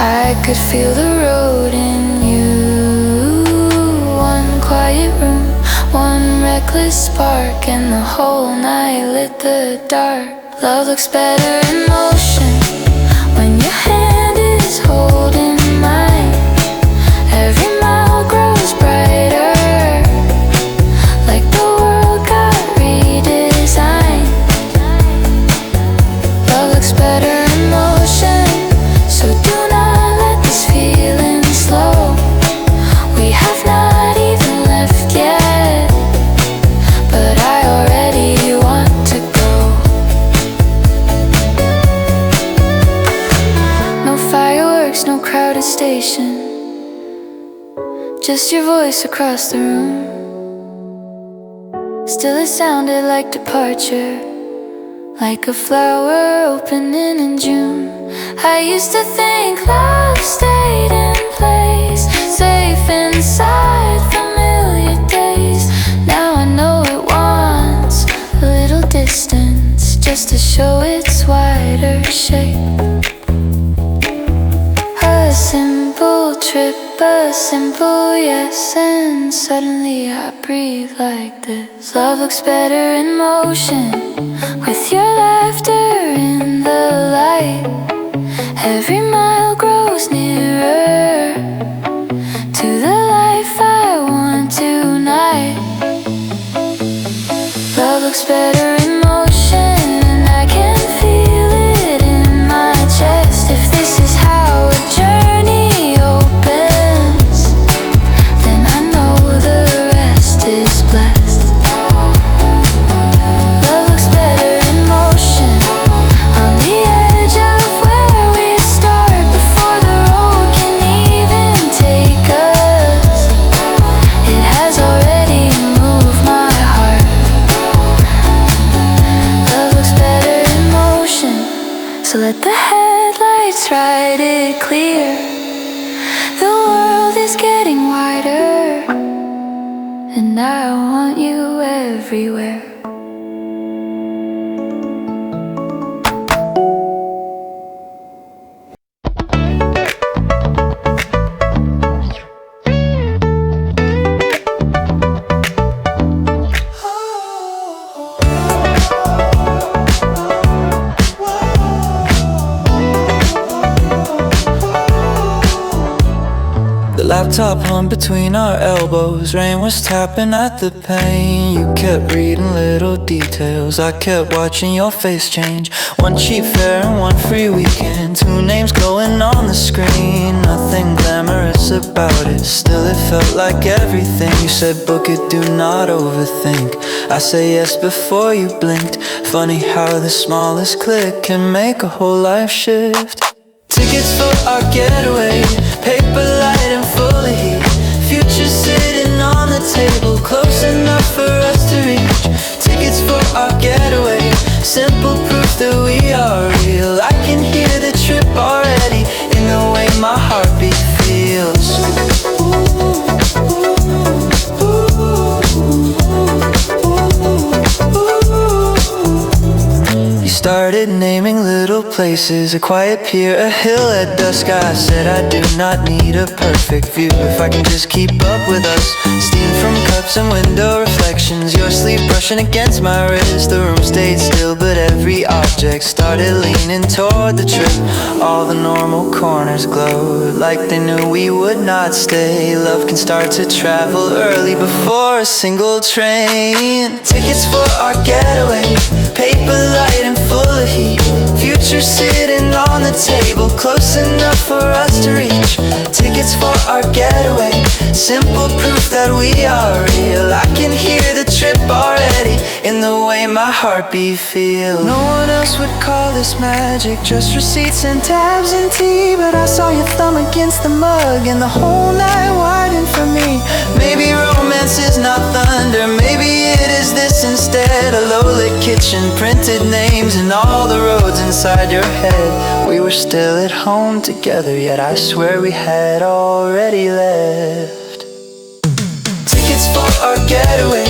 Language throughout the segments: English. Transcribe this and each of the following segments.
I could feel the road in you. One quiet room, one reckless spark, and the whole night lit the dark. Love looks better in motion when your hand is holding mine. Every mile grows brighter, like the world got redesigned. Love looks better in motion, so do not let this feeling slow. We have not even left yet, but I already want to go. No fireworks, no crowded station, just your voice across the room. Still it sounded like departure, like a flower opening in June. I used to think love stayed in place, safe inside familiar days. Now I know it wants a little distance, just to show its wider shape. A simple trip, a simple yes, and suddenly I breathe like this. Love looks better in motion, with your laughter in the light. Every mile grows nearer to the life I want tonight. Love looks better in motion, and I can feel it in my chest. If this is how a journey opens, then I know the rest is blessed. Love looks better in motion, on the edge of where we start, before the road can even take us. It has already moved my heart. Love looks better in motion, so let the headlights ride it clear. The world is getting wider, and I want you everywhere. Laptop hung between our elbows, rain was tapping at the pane. You kept reading little details, I kept watching your face change. One cheap fare and one free weekend, two names glowing on the screen. Nothing glamorous about it, still it felt like everything. You said book it, do not overthink. I say yes before you blinked. Funny how the smallest click can make a whole life shift. Tickets for our getaway, paper light and full of heat. Future sitting on the table, close enough for us to reach. Tickets for our getaway, simple proof that we are real. I can hear the trip already in the way my heartbeat feels. Started naming little places, a quiet pier, a hill at dusk. I said I do not need a perfect view, if I can just keep up with us. Steam from cups and window reflections, your sleeve brushing against my wrist. The room stayed still, but every object started leaning toward the trip. All the normal corners glowed, like they knew we would not stay. Love can start to travel early before a single train. Tickets for our getaway, paper light and full of heat. Future sitting on the table, close enough for us to reach. Tickets for our getaway, simple proof that we are real. I can hear the trip already in the way my heartbeat feels. No one else would call this magic, just receipts and tabs and tea. But I saw your thumb against the mug, and the whole night widened for me. Maybe romance is not thunder, maybe it is this instead. A low-lit kitchen, printed names, and all the roads inside your head. We were still at home together, yet I swear we had already left. Tickets for our getaway,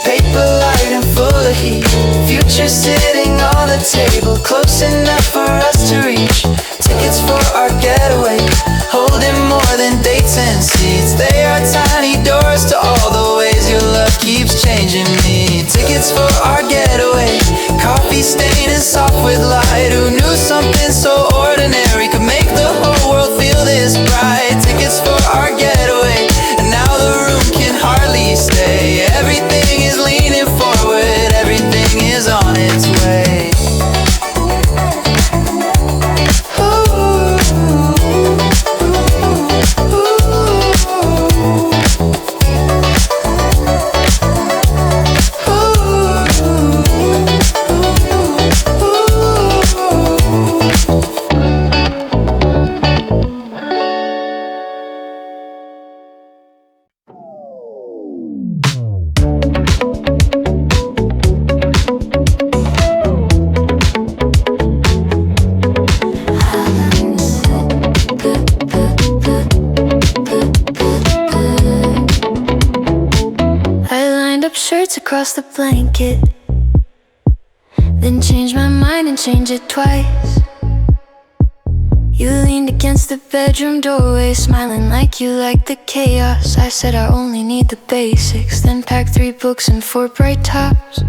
paper light and full of heat. Future sitting on the the table, close enough for us to reach. Tickets for our getaway, holding more than dates and seats. They are tiny doors to all the ways your love keeps changing me. Tickets for our getaway, coffee stained and soft with light. Who knew something so ordinary could make the whole world feel this bright? Tickets for our getaway, and now the room can hardly stay. Everything is leaning forward, everything is on its way. Across the blanket, then change my mind and change it twice. You leaned against the bedroom doorway, smiling like you liked the chaos. I said I only need the basics, then packed 3 books and 4 bright tops.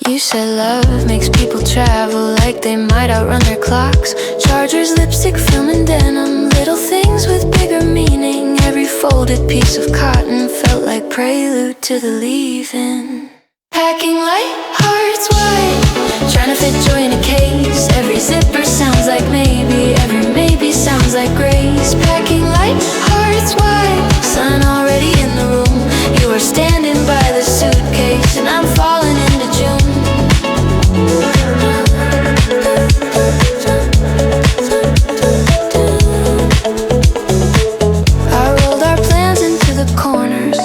You said love makes people travel like they might outrun their clocks. Chargers, lipstick, film and denim, little things with bigger meaning. Every folded piece of cotton felt like prelude to the leaving. Packing light, hearts wide, trying to fit joy in a case. Every zipper sounds like maybe, every maybe sounds like grace. Packing light, hearts wide, sun already in the room. You are standing by the suitcase, and I'm falling into June. I rolled our plans into the corners,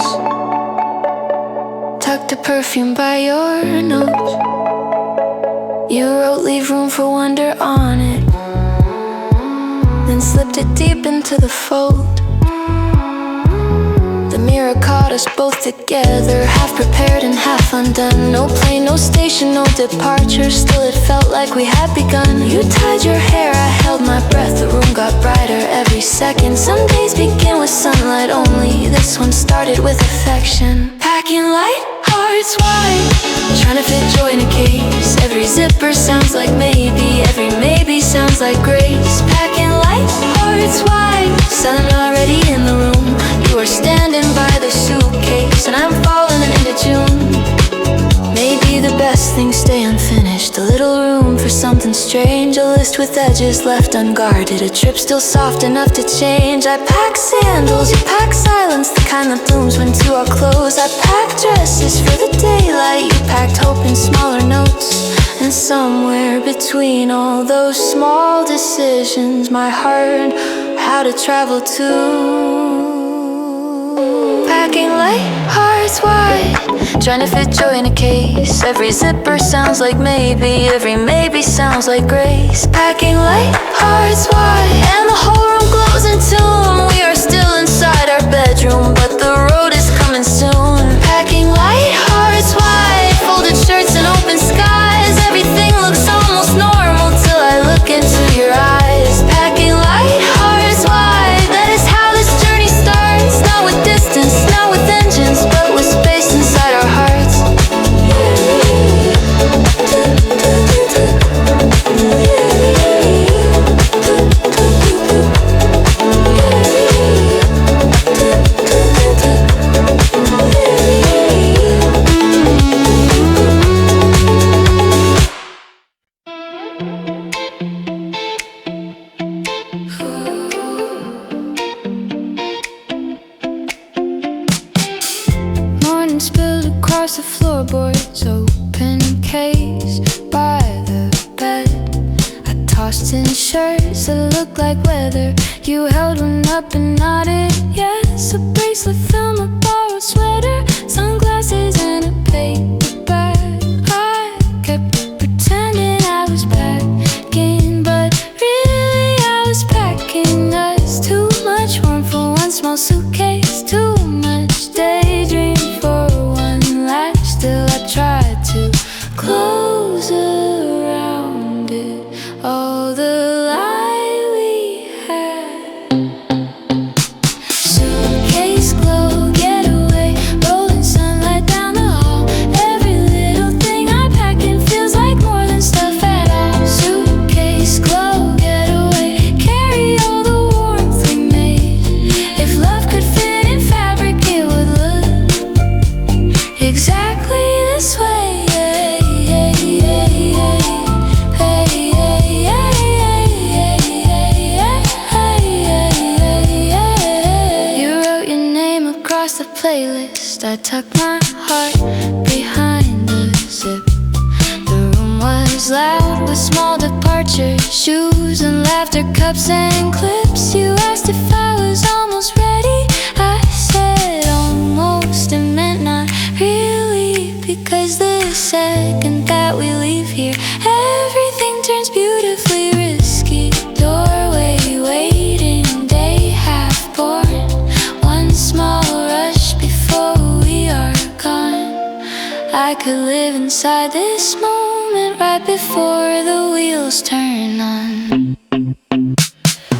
tucked a perfume by your notes. You wrote leave room for wonder on it, then slipped it deep into the fold. The mirror caught us both together, half prepared and half undone. No plane, no station, no departure, still it felt like we had begun. You tied your hair, I held my breath, the room got brighter every second. Some days begin with sunlight only, this one started with affection. Packing light, hearts wide, trying to fit joy in a case. Every zipper sounds like maybe, every maybe sounds like grace. Packing light, hearts wide, sun already in the room. You are standing by the suitcase, and I'm falling into June. Maybe the best things stay unfinished, a little room for something strange. A list with edges left unguarded, a trip still soft enough to change. I pack sandals, you pack silence, the kind that blooms when two are close. I pack dresses for the daylight, you packed hope in smaller notes. And somewhere between all those small decisions, my heart how to travel to. Packing light, hearts wide, trying to fit joy in a case. Every zipper sounds like maybe, every maybe sounds like grace. Packing light, hearts wide, and the whole room glows in tune. We are still inside our bedroom, but the road is coming soon. Packing light, hearts wide, folded shirts and open skies. Everything looks almost normal till I look into your eyes. Packing light, hearts wide, that is how this journey starts. Not with distance, not with engines, but with space inside our hearts. Morning spilled across the floorboards, open case by the bed. I tossed in shirts that looked like weather. You held one up and nodded yes. A bracelet from a borrowed sweater, sunglasses and a paper bag. I kept pretending I was packing, but really I was packing us. Too much warmth for one small suitcase, too much daydream for one latch. Still I tried to close around across the playlist. I tucked my heart behind the zip. The room was loud with small departures, shoes and laughter, cups and clips. You asked if I was almost ready. I said almost, and meant not really, because the second that we leave here, everything turns beautifully risky. Doorway waiting, day half born, one small rush before we are gone. I could live inside this moment right before the wheels turn on.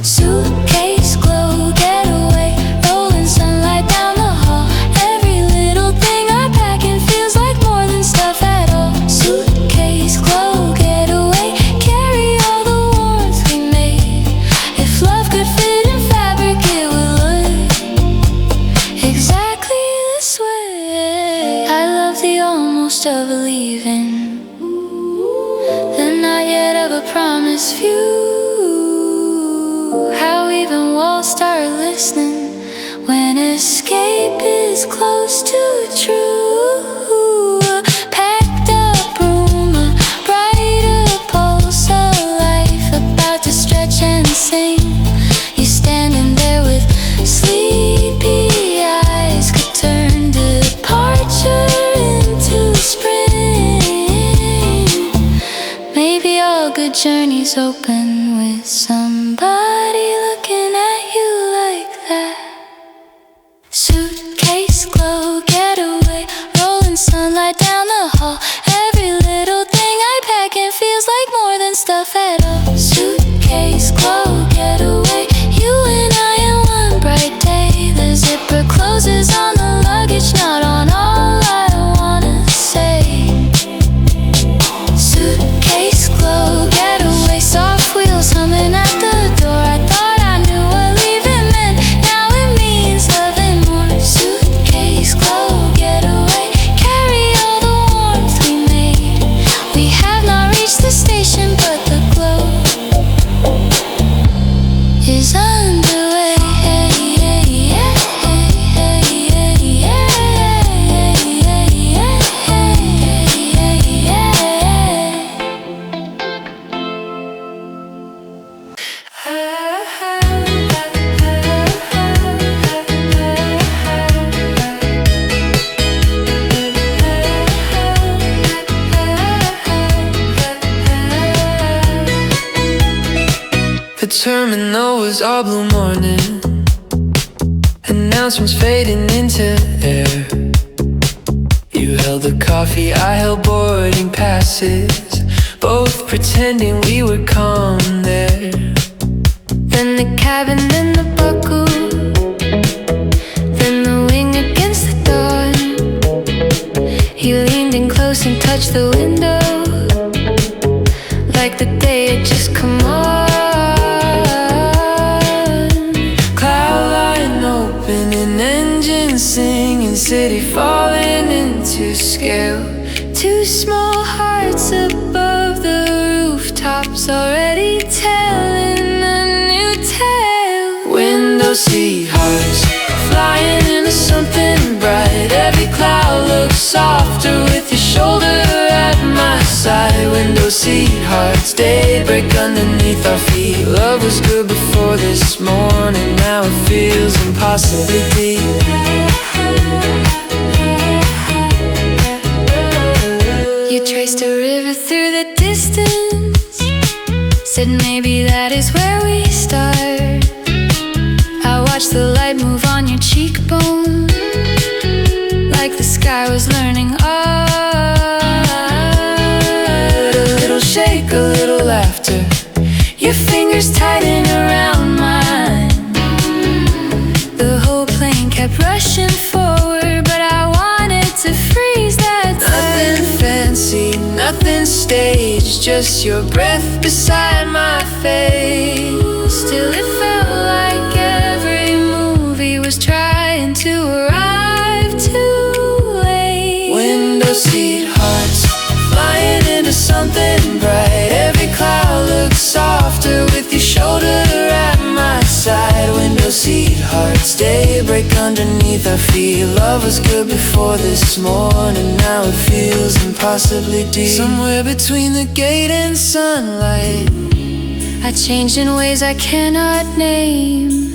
Suitcase glow, getaway, rolling sunlight down the hall. Every little thing I pack in feels like more than stuff at all. Suitcase glow, getaway, carry all the warmth we made. If love could fit in fabric, it would look exactly this way. I love the almost of leaving, the not yet of a promised view. How even walls start listening when escape is close to true. Packed up room, a brighter pulse of life about to stretch and sing. You standing there with sleepy eyes, could turn departure into spring. Maybe all good journeys open with somebody looking at you like that. Suitcase glow, getaway, rolling sunlight down the hall. Every little thing I pack in feels like more than stuff at all. Suitcase glow, getaway, you and I in one bright day. The zipper closes on the luggage, not on all I wanna say. Suitcase glow, getaway, soft wheels humming at the door. I thought I knew what leaving meant, now it means loving more. Suitcase glow, getaway, carry all the warmth we made. We have not reached the station, but the glow is underway. The terminal was all blue morning, announcements fading into air. You held the coffee, I held boarding passes, both pretending we were calm there. Then the cabin, then the buckle, then the wing against the dawn. You leaned in close and touched the window, like the day had just come on. Cloud line open, an engine singing, city falling into scale. Two small hearts above the rooftops, already telling a new tale. Window seat hearts flying into something bright. Every cloud looks softer with your shoulder at my side. Window seat hearts, daybreak underneath our feet. Love was good before this morning, now it feels impossibly deep. You traced a river through the distance, said maybe that is where we start. I watched the light move on your cheekbone, like the sky was learning art. A little shake, a little laughter, your fingers tighten around mine. The whole plane kept rushing forward, but I wanted to freeze that time. Nothing fancy, nothing staged, just your breath beside my face. Still it felt like every movie was trying to arrive too late. Window seat hearts flying into something bright. Every cloud looks softer with your shoulder at my side. Window seat hearts, daybreak underneath underneath our feet. Love was good before this morning, now it feels impossibly deep. Somewhere between the gate and sunlight, I changed in ways I cannot name.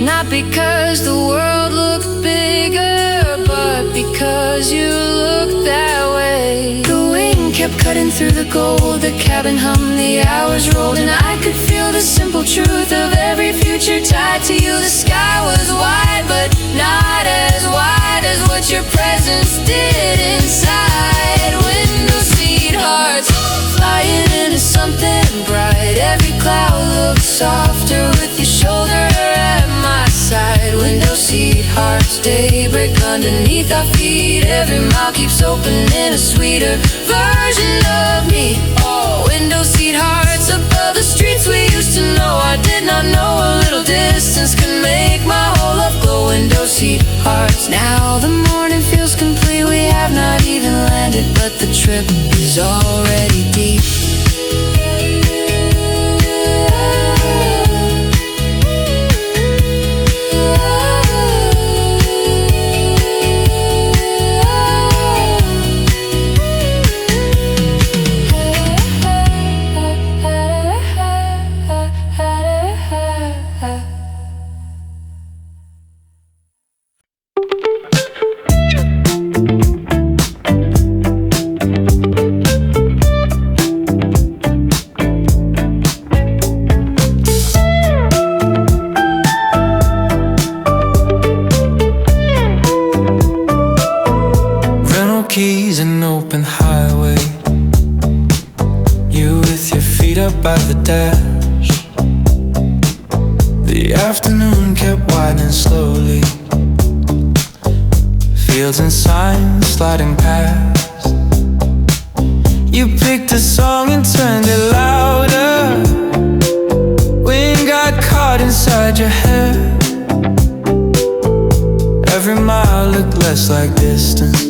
Not because the world looked bigger, but because you looked that way. The wind kept cutting through the gold, the cabin hummed, the hours rolled, and I could feel the simple truth of every future tied to you. The sky was wide, but not as wide as what your presence did inside. Window seat hearts flying into something bright. Every cloud looks softer with your shoulder at my side. Window seat hearts, daybreak underneath our feet. Every mile keeps opening a sweeter version of me. Oh, window seat hearts above the streets we used to know. I did not know a little distance could make my whole life glow. Window seat hearts. Now the morning feels complete. We have not even landed, but the trip is already deep. Keys and open highway, you with your feet up by the dash. The afternoon kept widening slowly, fields and signs sliding past. You picked a song and turned it louder. Wind got caught inside your hair. Every mile looked less like distance,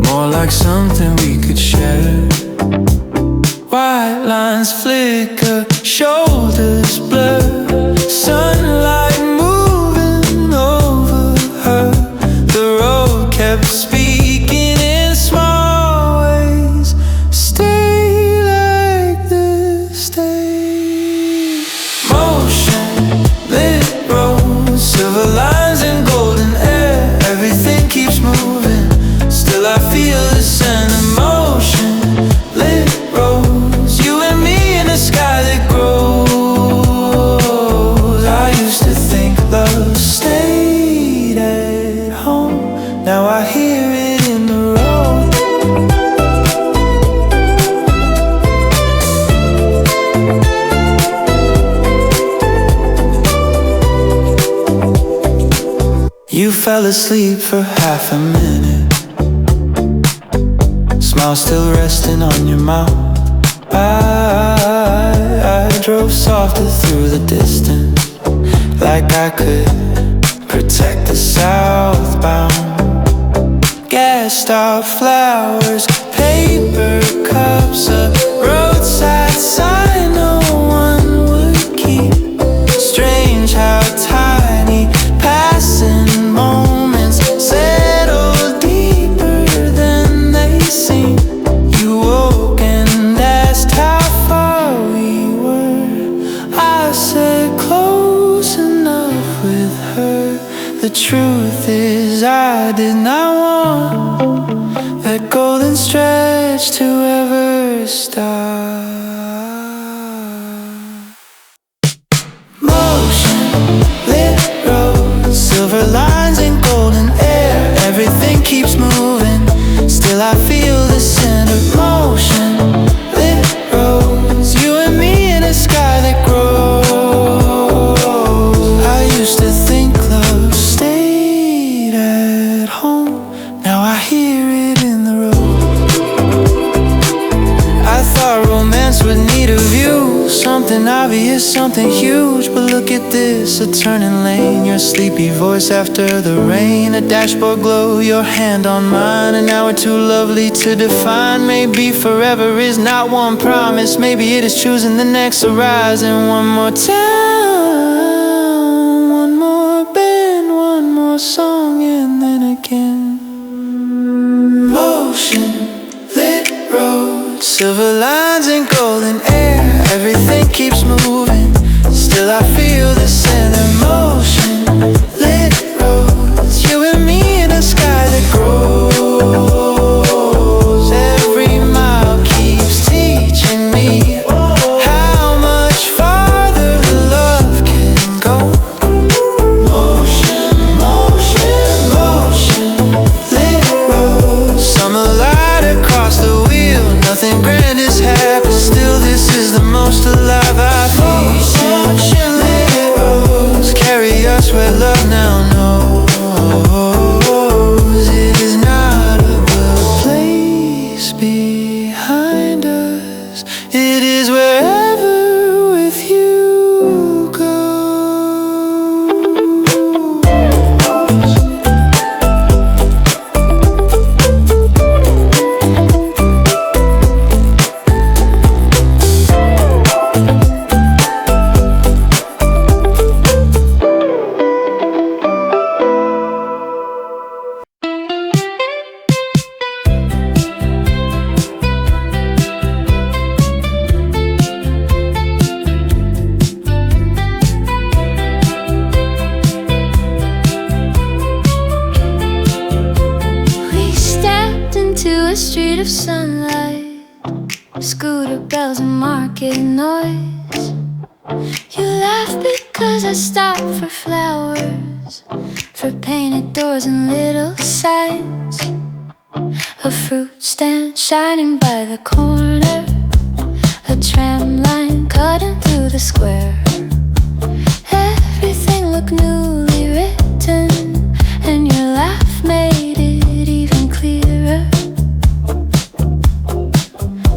more like something we could share. White lines flicker, shoulders blur, sunlight moving over her. The road kept speaking in small ways. Stay like this, stay. Motion, lit roads, silver lines and golden air. Everything keeps moving, still I feel the same emotion. Lit roads, you and me in a sky that grows. I used to think love stayed at home, now I hear it in the road. You fell asleep for half a minute, smile still resting on your mouth. I drove softer through the distance, like I could protect the southbound. Gas stop flowers, paper cups, a roadside sign no one would keep. Strange how tiny passing moments settle deeper than they seem. You woke and asked how far we were. I said close enough with her. The truth is I did not want that golden stretch to ever stop. Motion, lit roads, silver lines and golden air. Everything keeps moving, still I feel the scent of motion. Lit roads, you and me in a sky that grows. I used to think love stayed at home, now I hear it in the road. I thought romance would need a view, something obvious, something huge. But look at this, a turning lane, your sleepy voice after the rain. A dashboard glow, your hand on mine. An hour too lovely to define. Maybe forever is not one promise, maybe it is choosing the next horizon. One more time, one more bend, Silver lines and golden air, everything keeps moving. Still I feel the same emotion. Lit roads, you and me in a sky that grows. Every mile keeps teaching me how much farther love can go. Motion, motion, motion. Lit roads, summer light across the wheel. Nothing grand has happened, still this is the most alive I've been. Motion, lit roads, carry us where love now knows. It is not a place behind us, it is wherever with you goes. We stepped into a street of sunlight, scooter bells and market noise. You laughed because I stopped for flowers, for painted doors and little signs. A fruit stand shining by the corner, a tram line cutting through the square. Everything looked newly written, and your laugh made it even clearer.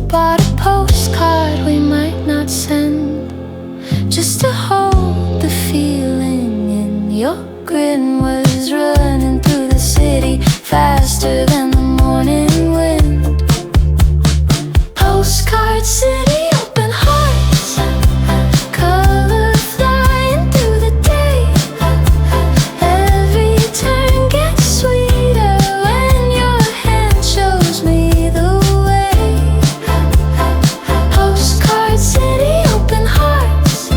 Bought a postcard we might not send, just to hold the feeling in. Your grin was running through the city faster than the morning wind. Postcard city, open hearts, color flying through the day. Every turn gets sweeter when your hand shows me the way. Postcard city, open hearts,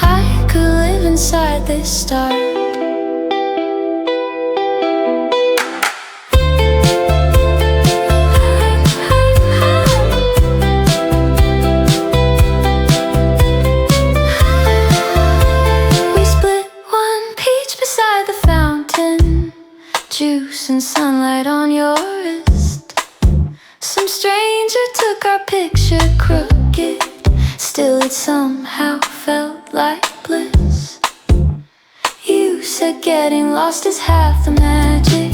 I could live inside this star. We split one peach beside the fountain, juice and sunlight on your wrist. Some stranger took our picture crooked, still it somehow felt like bliss. You said getting lost is half the magic,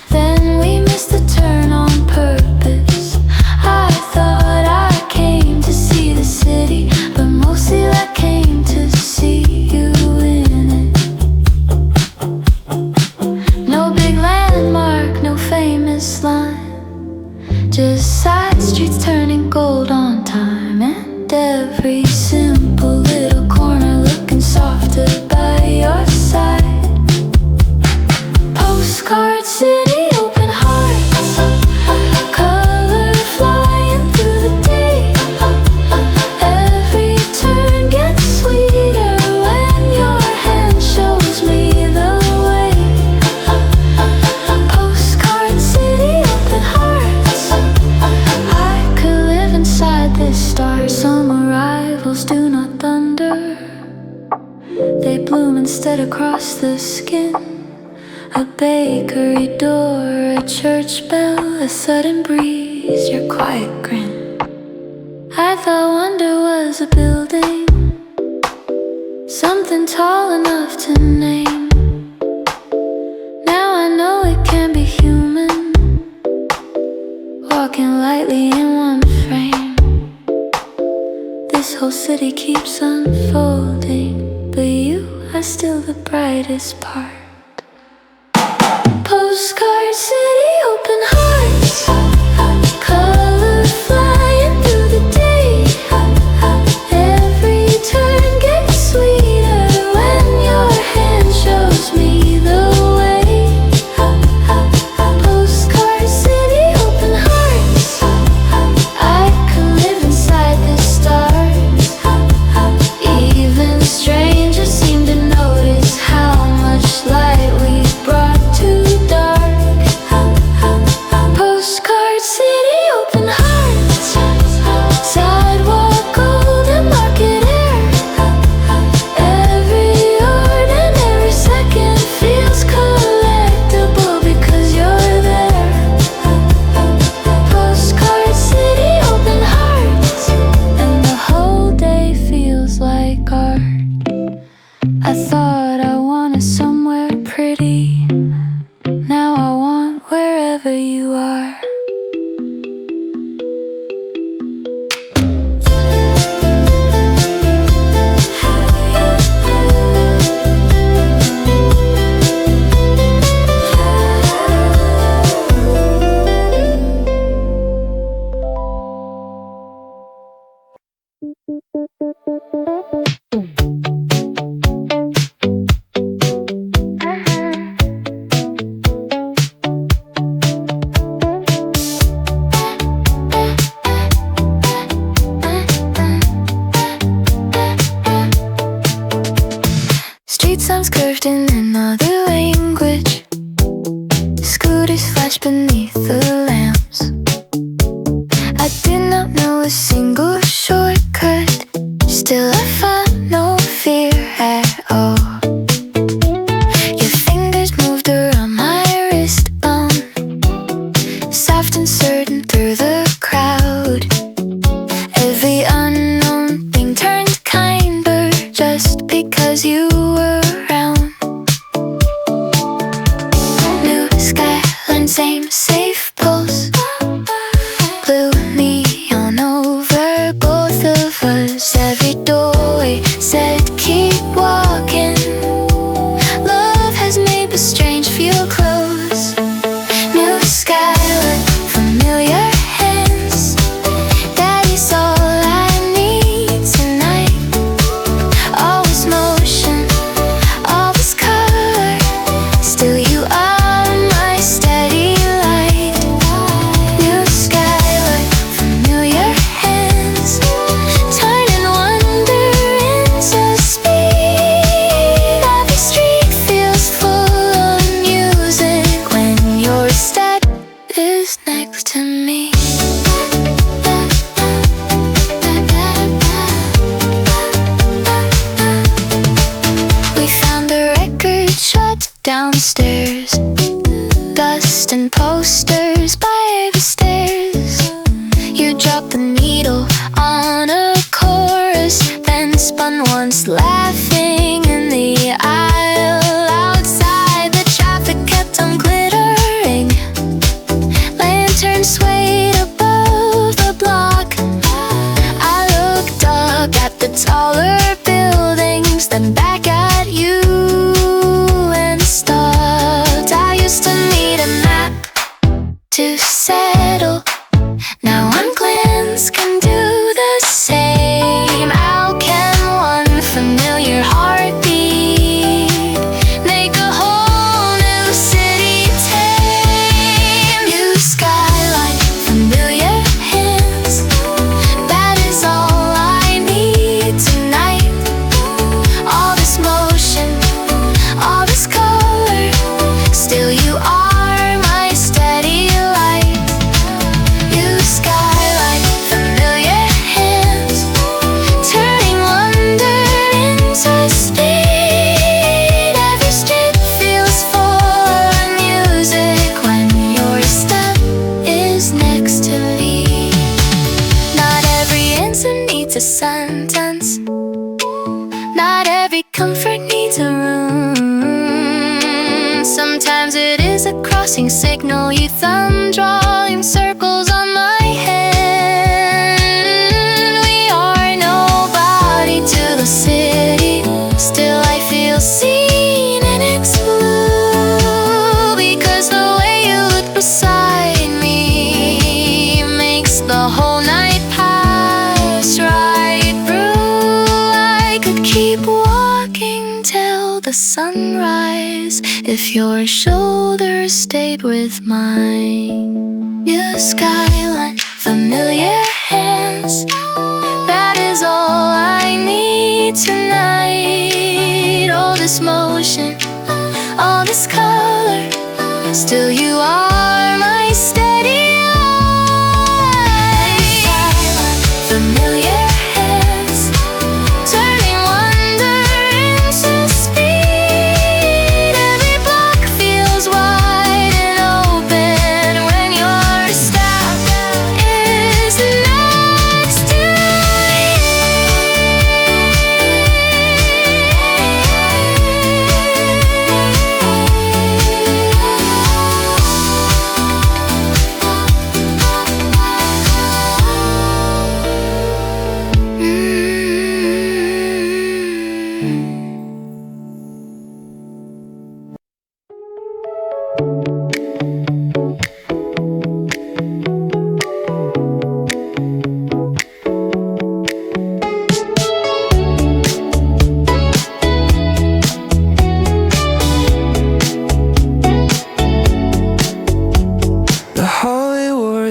then we missed the turn on purpose. I thought I came to see the city, but mostly I came to see you in it. No big landmark, no famous line, just side streets turning gold on time, and every simple little corner looking softer by your side. Postcard city, open hearts, color flying through the day. Every turn gets sweeter when your hand shows me the way. Postcard city, open hearts, I could live inside this star. Some arrivals do not thunder, they bloom instead across the skin. A bakery door, a church bell, a sudden breeze, your quiet grin. I thought wonder was a building, something tall enough to name. Now I know it can be human, walking lightly in one frame. This whole city keeps unfolding, but you are still the brightest part. Postcard city, open hearts, color flying through the day. Every turn gets sweeter when your hand shows me the way. Postcard city, open hearts, I in another language. Scooters flash beneath the lamps. I did not know a single shortcut. Still I found no fear at all. Your fingers moved around my wristbone, soft and certain through the crowd. Every unknown thing turned kinder just because you were around. New skyline, same safe pulse. Blue neon over both of us. Every doorway said keep walking. Love has made the strange feel close. New skyline, familiar hands. Daddy's all I need tonight. Always motion, always color. Still you are my steady light. New skyline, familiar hands. Turning wonder into speed. Every street feels full of music when your step is next to me. We found the record shut downstairs. Dust and posters by the stairs. You dropped the needle on a chorus, then spun once laughing in the aisle. Outside the traffic kept on glittering. Lanterns swayed above the block. I looked up at the taller buildings, then back at you and stopped. I used to need a map to settle. Now one glance can do the same. How can one familiar heartbeat make a whole new city tame? New skyline, familiar hands. That is all I need tonight. All this motion, all this color. Still you are my steady light. New skyline, familiar hands. Turning wonder into speed. Every street feels full of music when your step is next to me. Not every answer needs a sentence. Not every comfort needs a room. Sometimes it is a crossing signal. You thumb drawing circles on my hand. We are nobody to the city. Still I feel seen in its blue. Because the way you look beside me makes the whole night pass right through. I could keep walking till the sunrise if your shoulders stayed with mine. New skyline, familiar hands. That is all I need tonight. All this motion, all this color. Still you are my steady eye. Familiar hands. Turning wonder into speed. Every block feels wide and open when your step is next to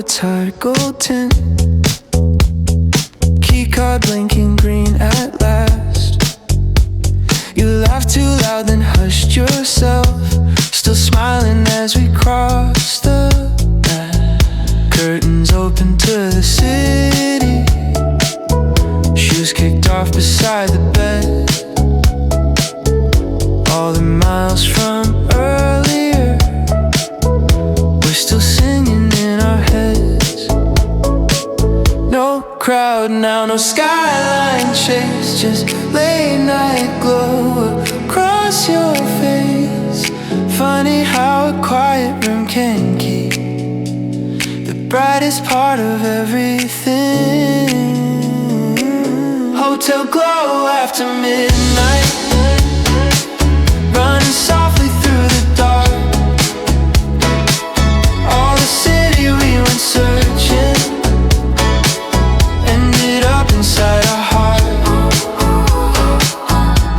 tired gold tint, keycard blinking green at last. You laughed too loud then hushed trust yourself. Still smiling as we cross the curtains open to the city. Shoes kicked off beside the bed. All the miles from earlier, we're still singing in our heads. No crowd now, no skyline chase, just late night glow across your face. Funny how a quiet room can keep the brightest part of everything. Hotel glow after midnight, running softly through the dark. All the city we went searching ended up inside our heart.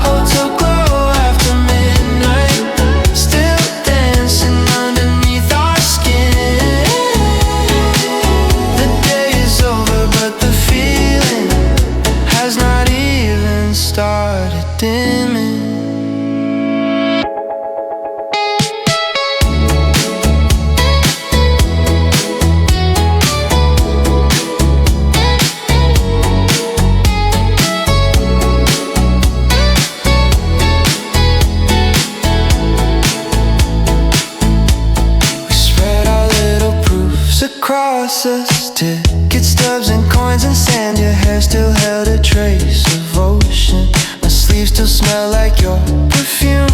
Hotel glow after midnight, still dancing underneath our skin. The day is over, but the feeling has not even started dimming. Across us, ticket stubs and coins and sand. Your hair still held a trace of ocean. My sleeves still smell like your perfume.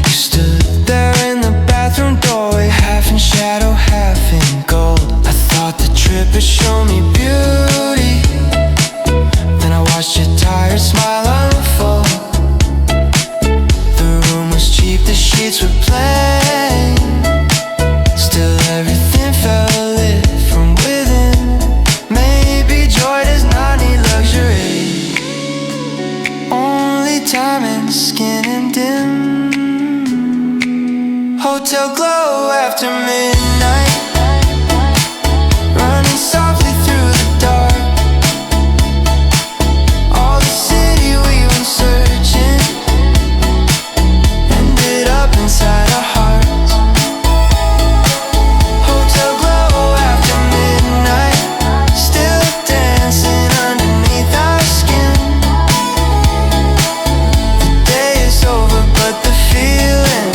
You stood there in the bathroom doorway, half in shadow, half in gold. I thought the trip would show me beauty, then I watched your tired smile unfold. The room was cheap, the sheets were plain. Still everything felt lit from within. Maybe joy does not need luxury, only time and skin and dim. Hotel glow after midnight, running softly through the dark. All the city we went searching ended up inside our hearts. Hotel glow after midnight, still dancing underneath our skin. The day is over, but the feeling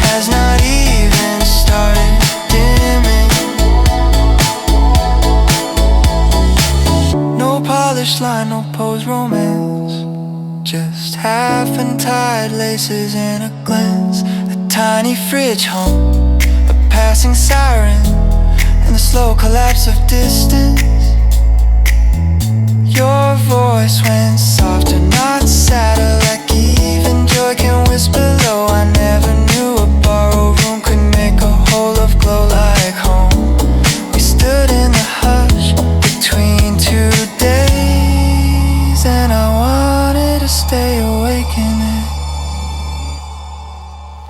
has not even started dimming. No polished line, no pose romance, just half untied laces and a glance. A tiny fridge home, a passing siren, and the slow collapse of distance. Your voice went softer, not sadder, like even joy can whisper low. I never knew a borrowed room could make a whole of glow like home. We stood in the hush between 2 days, and I wanted to stay awake in it.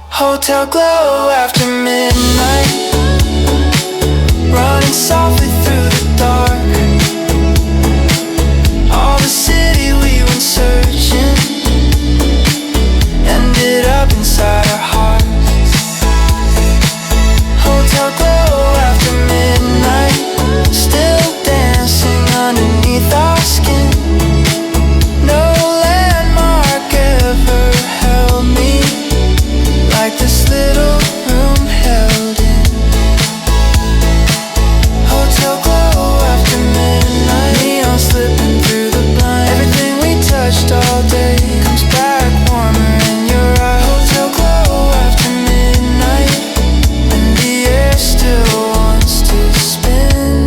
Hotel glow after midnight, running softly through the dark. All the city we went searching ended up inside our hearts. Hotel glow after midnight, still dancing underneath our skin. No landmark ever held me like this little room held in. Hotel glow after midnight, neon slipping through the blind. Everything we touched all day comes back warmer in your eyes. Hotel glow after midnight, and the air still wants to spin.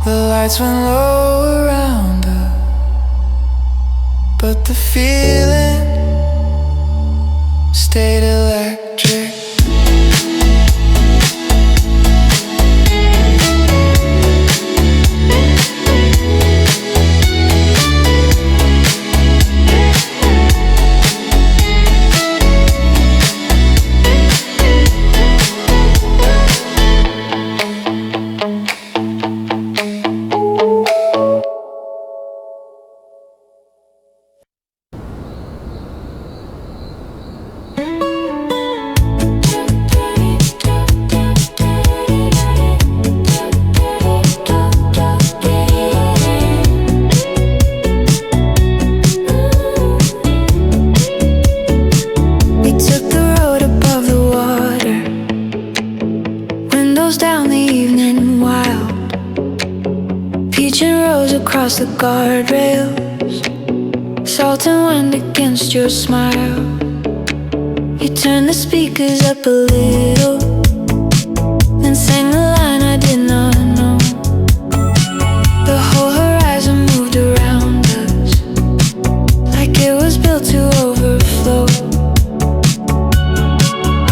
The lights went low around us, but the feeling stayed electric. across the guardrails, salt and wind against your smile. You turn the speakers up a little, then sang the line I did not know. The whole horizon moved around us, like it was built to overflow.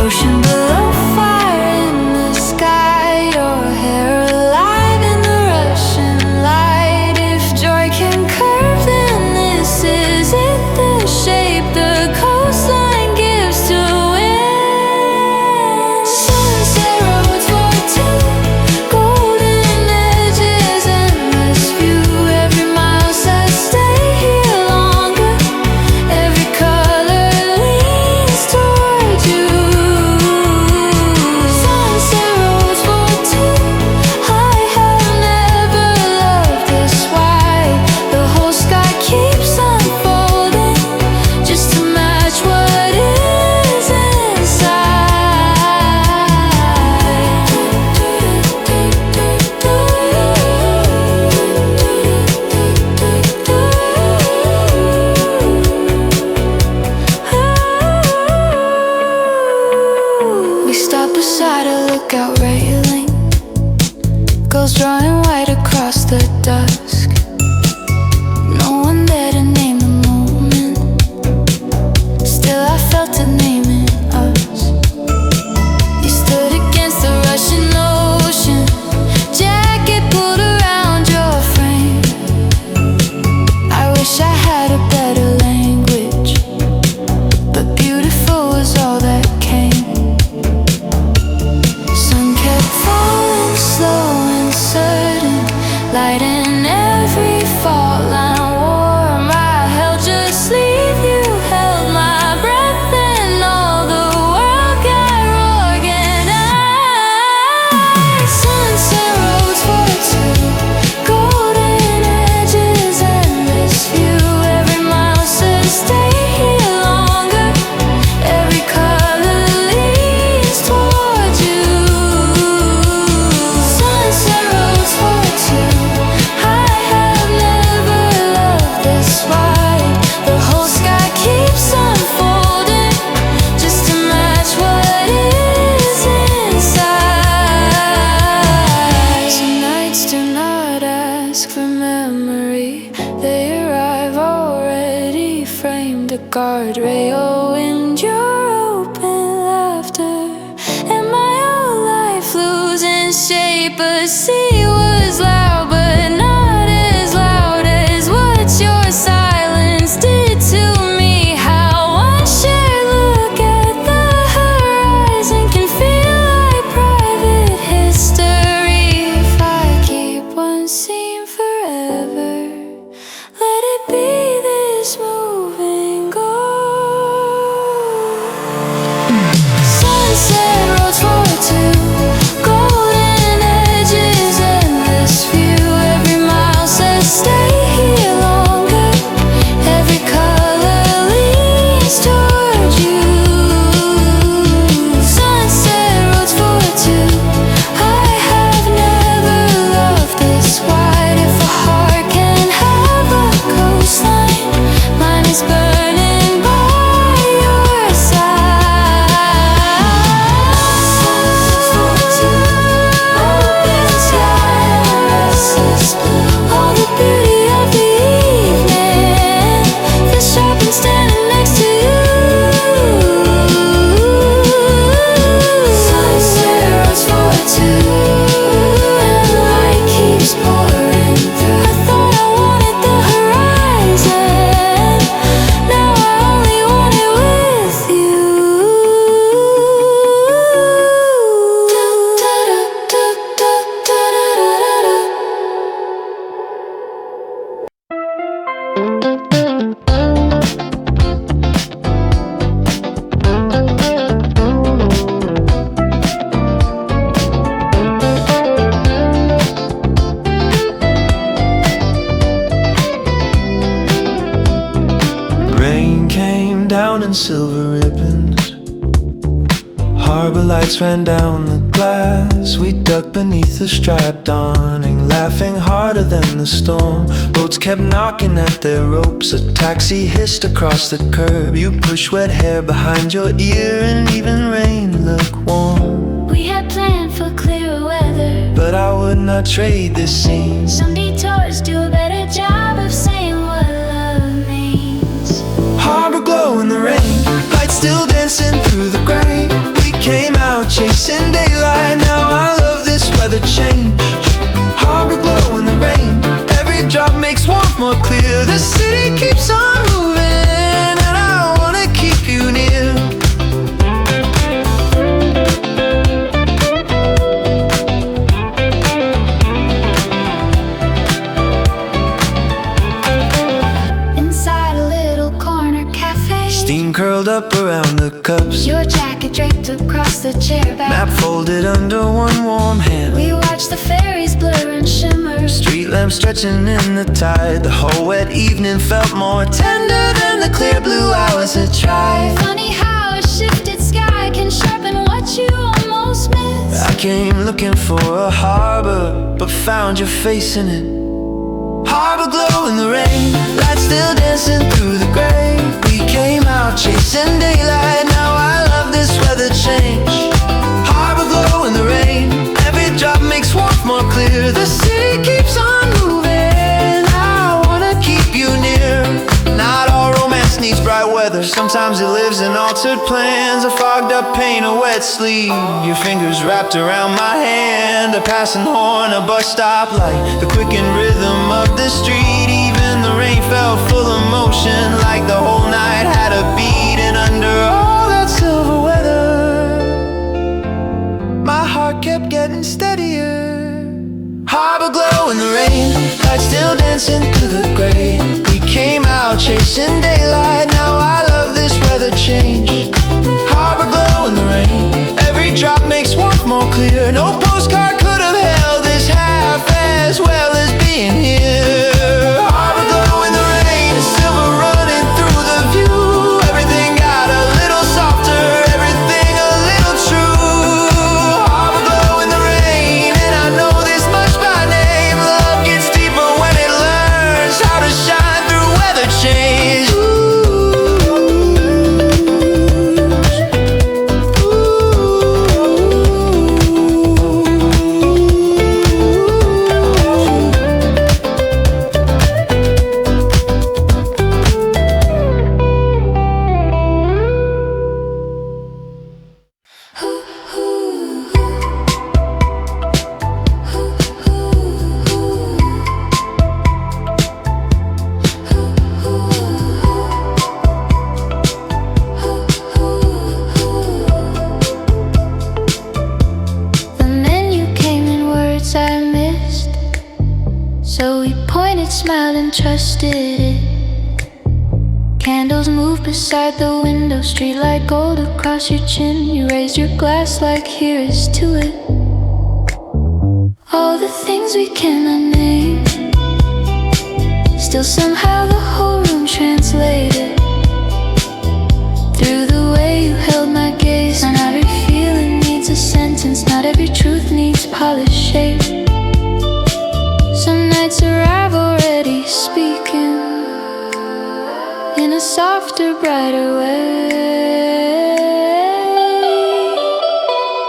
Ocean below, fire in the sky, your hair alive in the rushing light. If joy can curve, then this is it, the shape the coastline gives to wind. Sunset roads for two, golden edges, endless view. Every mile says stay here longer, every color leans toward you. Sunset roads for two, I have never loved this wide. The whole sky keeps unfolding, just to match what is inside. We stop beside a lookout railing, gulls drawing white across the dusk. No one there to name the moment, still I felt it naming us. You stood against the rushing ocean, jacket pulled around your frame. I wish I had a better language, but beautiful was all that came. Sun kept falling slow and certain, light in every fault line warm. I held your sleeve, you held my breath, and all the world got organized. Sunset roads for two, golden edges, endless view. Every mile says stay here longer, every color leads toward you. Sunset roads for two, I have never loved this wide. The whole sky keeps unfolding, just to match what is inside. Some nights do not ask for memory, they arrive already framed. A guardrail in your open laughter, and my whole life losing shape. A sea was loud, but not as loud as what your silence did to me. How one shared look at the horizon can feel like private history. If I keep one scene forever, let it be this moving goal. Sunset roads for two, golden edges, endless view. Every mile says stay here longer, every color leads toward you. Sunset roads for two, I have never loved this wide. If a heart can have a coastline, mine is burning by your side. Sunset for two, open sky, restless blue. All the beauty of the evening feels sharp and standing next to you. Sunset roads for two, and light keeps pouring through. I thought I wanted the horizon, now I only want it with you. Rain came down in silver ribbons, Harbor lights ran down the glass. We ducked beneath the striped awning, laughing harder than the storm. Boats kept knocking at their ropes. A taxi hissed across the curb. You pushed wet hair behind your ear, and even rain looked warm. We had planned for clearer weather, but I would not trade this scene. Some detours do a better job of saying what love means. Harbor glow in the rain, lights still dancing through the gray. We came out chasing daylight, now I love this weather change. Harbor glow in the rain, every drop makes warmth more clear. The city keeps on moving, and I wanna keep you near. Steam curled up around the cups, your jacket draped across the chair back, map folded under one warm hand. We watched the ferries blur and shimmer, street lamps stretching in the tide. The whole wet evening felt more tender than the clear blue hours had tried. Funny how a shifted sky can sharpen what you almost missed. I came looking for a harbor, but found your face in it. Harbor glow in the rain, lights still dancing through the gray. We came out chasing daylight, now I love this weather change. Harbor glow in the rain, every drop makes warmth more clear. The city keeps on moving, I wanna keep you near. Not all romance needs bright weather, sometimes it lives in altered plans. A fogged up pain, a wet sleeve, your fingers wrapped around my hand. A passing horn, a bus stop light, the quickened rhythm of the street. Even the rain felt full of motion, like the whole night had a beat. And under all that silver weather, my heart kept getting steadier. Harbor glow in the rain, lights still dancing through the gray. We came out chasing daylight, now I love this weather change. Harbor glow in the rain, every drop makes warmth more clear. No postcard could have held this half as well as being here. Harbor glow in the rain, silver running through the view. Everything got a little softer, everything a little true. Harbor glow in the rain, and I know this much by name. Love gets deeper when it learns how to shine through weather change. Trusted it. Candles move beside the window, streetlight gold across your chin. You raised your glass like here's to it. All the things we cannot name, still somehow the whole room translated through the way you held my gaze. Not every feeling needs a sentence, not every truth needs polished shape. Some nights arrive already speaking in a softer, brighter way.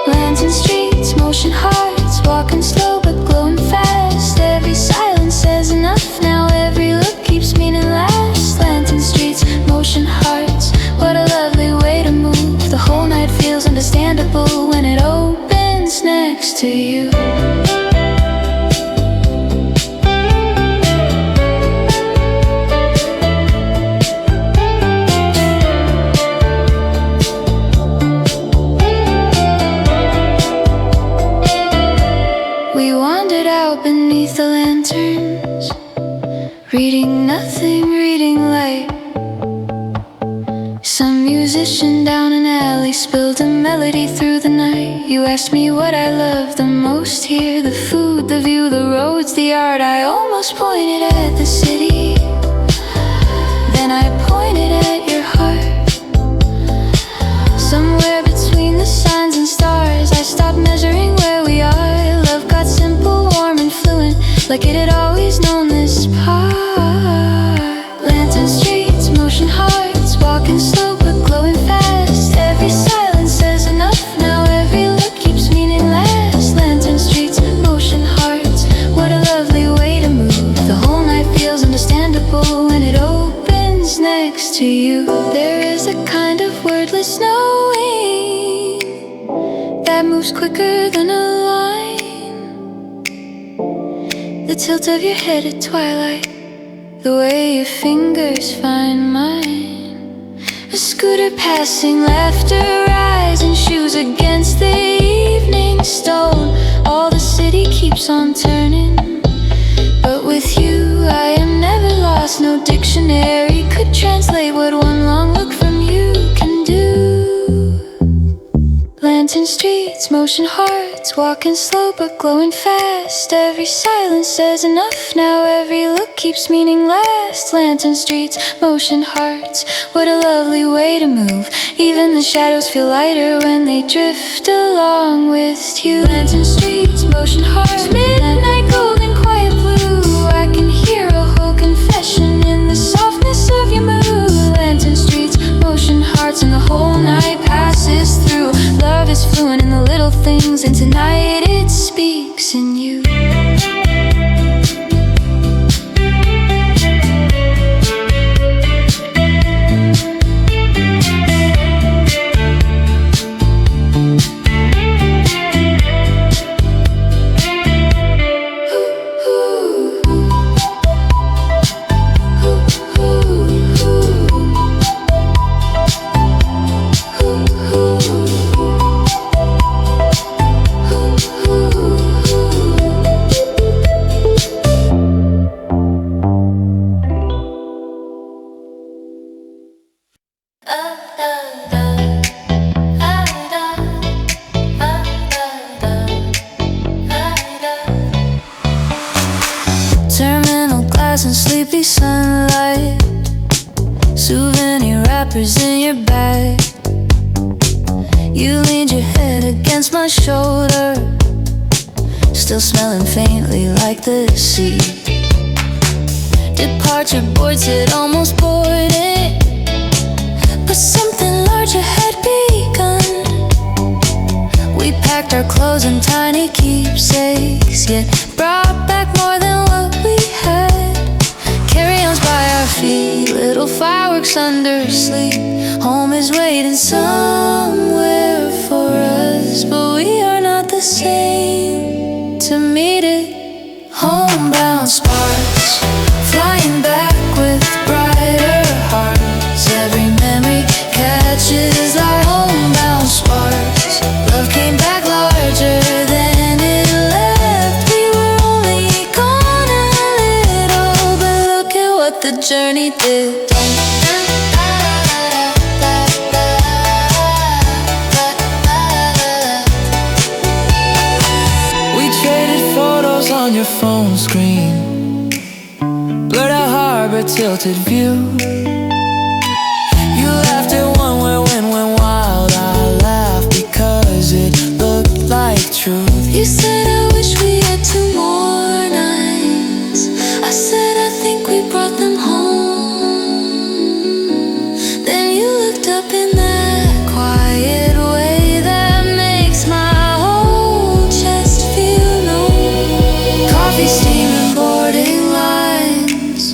Lands and streets, motion hearts, walking slow but glowing fast. Every silence says enough, now every look keeps meaning last. Lantern streets, motion hearts, what a lovely way to move. The whole night feels understandable when it opens next to you. Beneath the lanterns, reading nothing, reading light. Some musician down an alley spilled a melody through the night. You asked me what I love the most here, the food, the view, the roads, the art. I almost pointed at the city, then I pointed at your heart. Somewhere between the signs and snowing that moves quicker than a line. The tilt of your head at twilight, the way your fingers find mine. A scooter passing, laughter rising, shoes against the evening stone. All the city keeps on turning, but with you I am never lost. No dictionary could translate what one long look from you can do. Lantern streets, motion hearts, walking slow but glowing fast. Every silence says enough now, every look keeps meaning last. Lantern streets, motion hearts, what a lovely way to move. Even the shadows feel lighter when they drift along with you. Lantern streets, motion hearts, midnight golden quiet blue. I can hear a whole confession in the softness of your mood. Lantern streets, motion hearts, and the whole night passes through. Love is fluent in the little things, and tonight it speaks in you. Terminal glass and sleepy sunlight, souvenir wrappers in your bag. You leaned your head against my shoulder, still smelling faintly like the sea. Departure boards had almost boarded, but something larger had begun. We packed our clothes in tiny keepsakes, yet brought back more than what we had. Carry-ons by our feet, little fireworks under sleep. Home is waiting somewhere for us, but we are not the same to meet it. Homebound sparks, flying back with brighter hearts. Every memory catches our homebound sparks. Love came back larger than it left. We were only gone a little, but look at what the journey did. We traded photos on your phone screen, blurred out harbor, tilted view. You laughed at one where wind went wild. I laughed because it looked like truth. You said I wish we had 2 more nights. I said I think we brought them home. Then you looked up in that quiet way that makes my whole chest feel numb. Coffee steaming, boarding lines,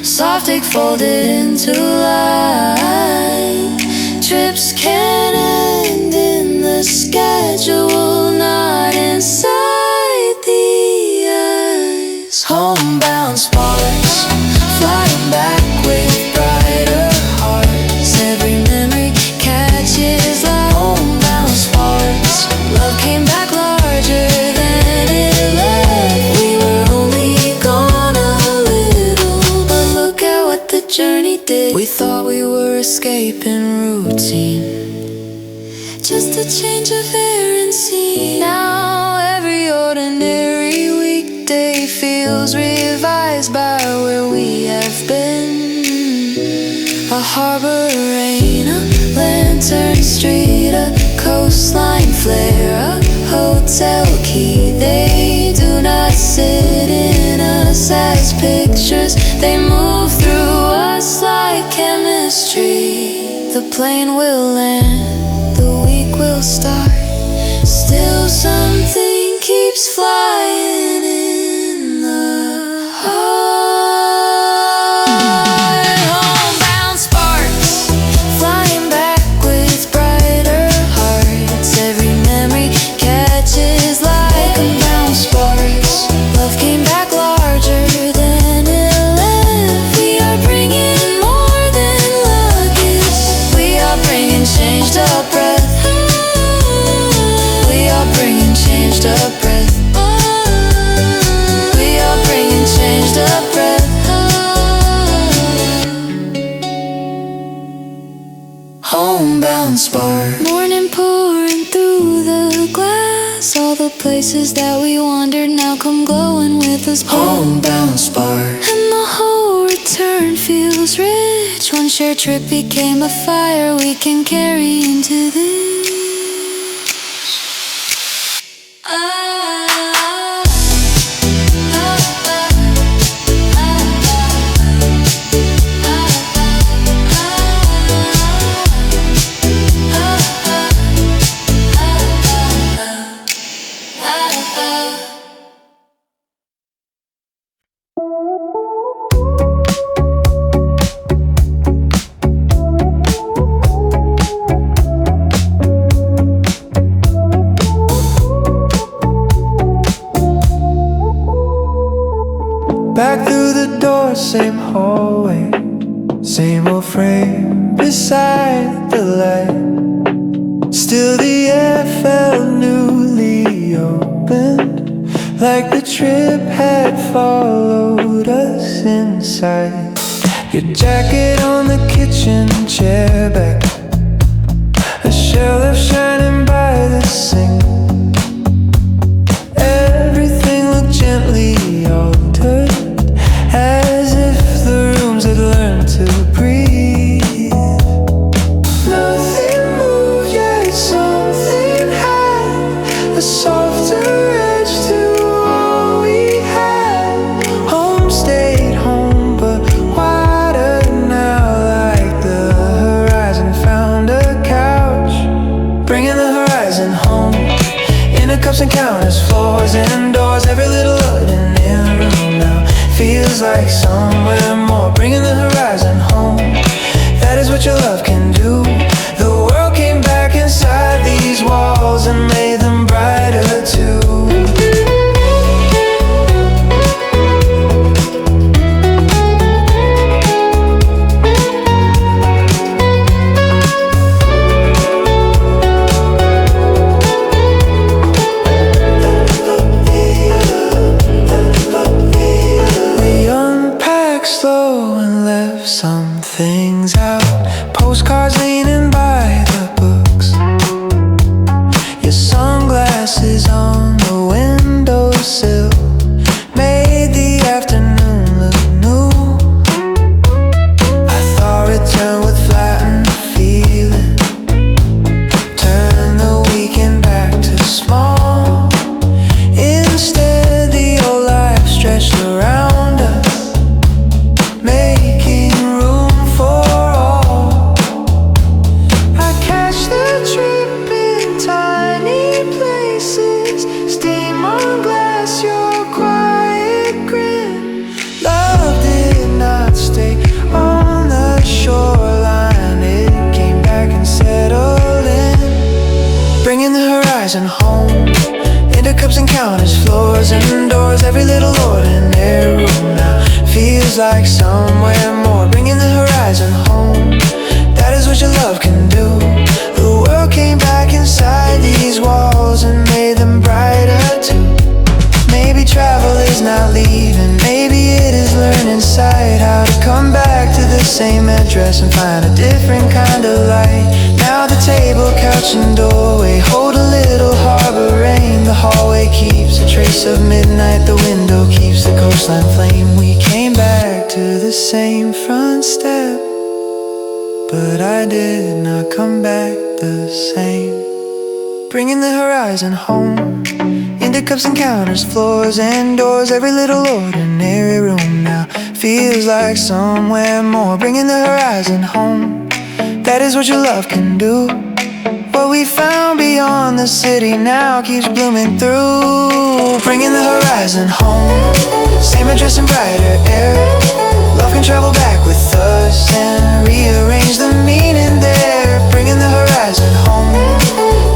soft egg folded into line. Trips can end in the schedule, not inside the eyes. Homebound sparks, flying back with brighter hearts. Every memory catches like homebound sparks. Love came back larger than it left. We were only gone a little, but look at what the journey did. We thought we were escaping routine, just a change of air and scene. Now every ordinary weekday feels revised by where we have been. A harbor rain, a lantern street, a coastline flare, a hotel key. They do not sit in us as pictures, they move through us like chemistry. The plane will land, the week will start, still something keeps flying in the heart. Homebound sparks, flying back with changed up breath. We are bringing changed up breath. We are bringing changed up breath. Homebound spark. Morning pouring through the glass. All the places that we wandered now come glowing with us. Homebound spark. And the whole return feels rich. One shared trip became a fire we can carry into this. Back through the door, same hallway, same old frame beside the light. Still the air felt newly opened, like the trip had followed us inside. Your jacket on the kitchen chair back, a shell left shining by the sink. Everything looked gently altered, as if the rooms had learned to breathe. Nothing moved yet something had a softer edge to all we had. Home stayed home but wider now, like the horizon found a couch. Bringing the horizon home, in the cups and counters, floors and doors, every little ordinary room now feels like somewhere more. Bringing the horizon home, that is what your love can do. The world came back inside these walls and made them brighter too. Slow and left some things out. Postcards leaning by the books, your sunglasses on the windowsill made the afternoon look new. I thought return would flatten the feeling, turn the weekend back to small. Instead the old life stretched around us, making room for all. I catch the trip in tiny places, steam on glass, your quiet grin. Love did not stay on the shoreline, it came back and settled in. Bringing the horizon home, into cups and counters, floors and doors, every little ordinary room now feels like somewhere more. Bringing the horizon home, that is what your love can do. The world came back inside these walls and made them brighter too. Maybe travel is not leaving, maybe it is learning sight, how to come back to the same address and find a different kind of light. Now the table, couch and doorway hold a little harbor rain. The hallway keeps a trace of midnight, the window keeps the coastline flame. We came back to the same front step, but I did not come back the same. Bringing the horizon home, into cups and counters, floors and doors, every little ordinary room now feels like somewhere more. Bringing the horizon home, that is what your love can do. What we found beyond the city now keeps blooming through. Bringing the horizon home, same address and brighter air. Love can travel back with us and rearrange the meaning there. Bringing the horizon home,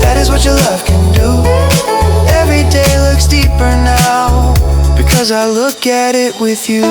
that is what your love can do. Every day looks deeper now, because I look at it with you.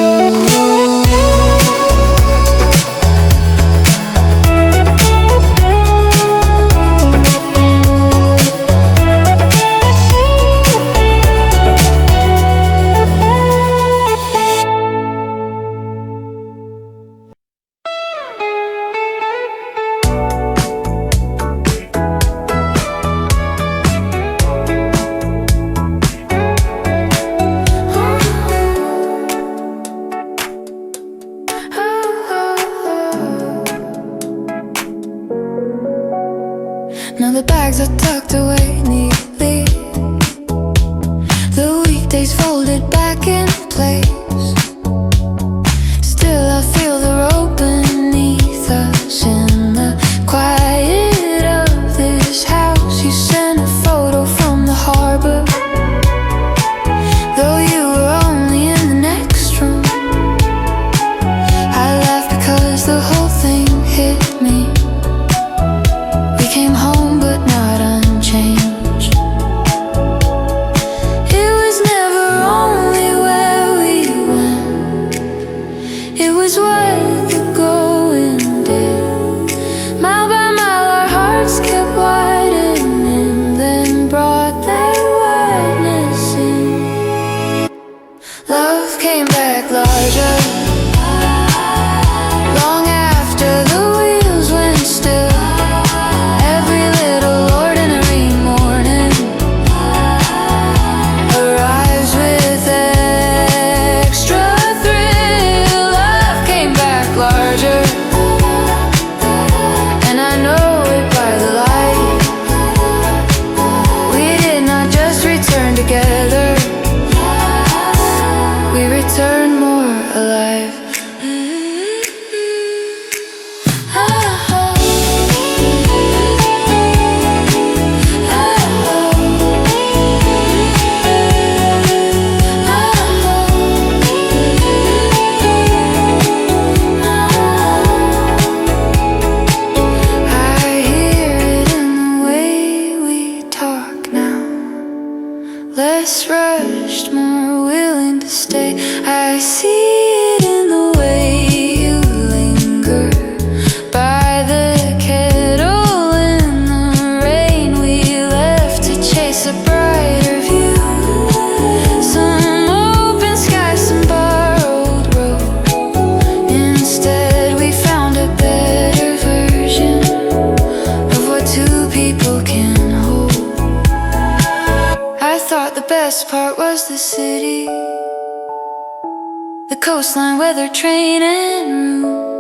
Now the bags are tucked away neatly, the weekdays folded back in place. Still I feel the road beneath us in the quiet of this house. You sent a photo from the harbor, though you were only in the next room. I laughed because the whole thing hit me. We came home but not unchanged. It was never only where we went, it was what the going did. Mile by mile our hearts kept widening, then brought that wideness in. Love came back larger, long after the wheels went still. Every little ordinary morning arrives with extra thrill. Love came back larger, and I know it by the light. We did not just return together, we returned more alive. I hear it in the way we talk now, less rushed, more willing to stay. I see it in the way you linger by the kettle in the rain. We left to chase a brighter view, some open sky, some borrowed road. Instead we found a better version of what two people can hold. I thought the best part was the city, the coastline, weather, train, and room.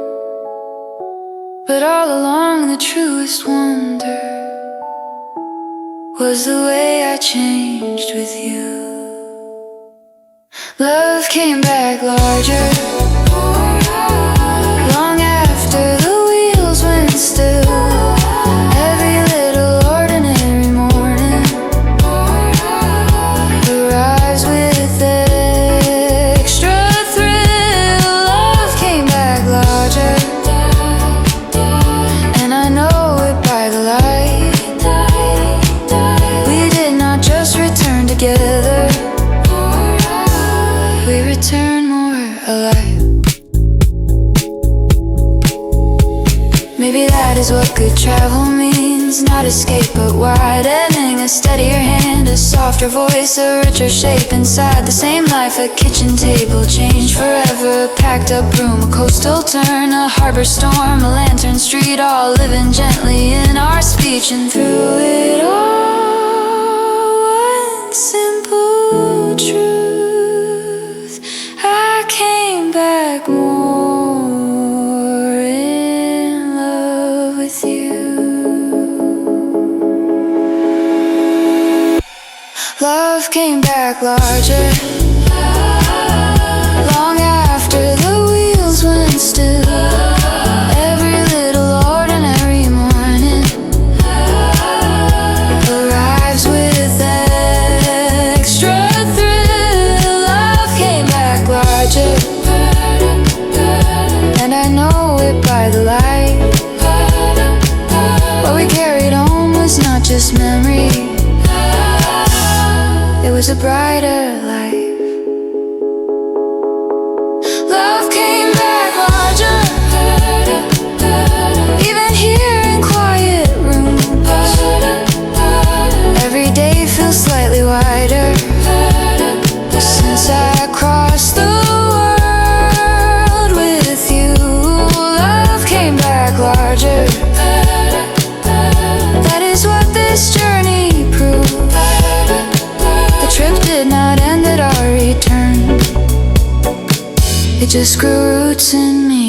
But all along the truest wonder was the way I changed with you. Love came back larger, long after the wheels went still. Every little ordinary morning arrives with extra thrill. Love came back larger, and I know it by the light. We did not just return together, we returned more alive. Maybe that is what good travel means, not escape but widening. A steadier hand, a softer voice, a richer shape inside the same life. A kitchen table changed forever, a packed up room, a coastal turn, a harbor storm, a lantern street, all living gently in our speech. And through it all, one simple truth, I came back more in love with you. Love came back larger, long after the wheels went still. Every little ordinary morning arrives with extra thrill. Love came back larger, and I know it by the light. What we carried home was not just memory, it was a brighter life. Love came back larger, even here in quiet rooms. Every day feels slightly wider since I crossed the world with you. Love came back larger, that is what this journey proves. The trip did not end at our return, it just grew roots in me.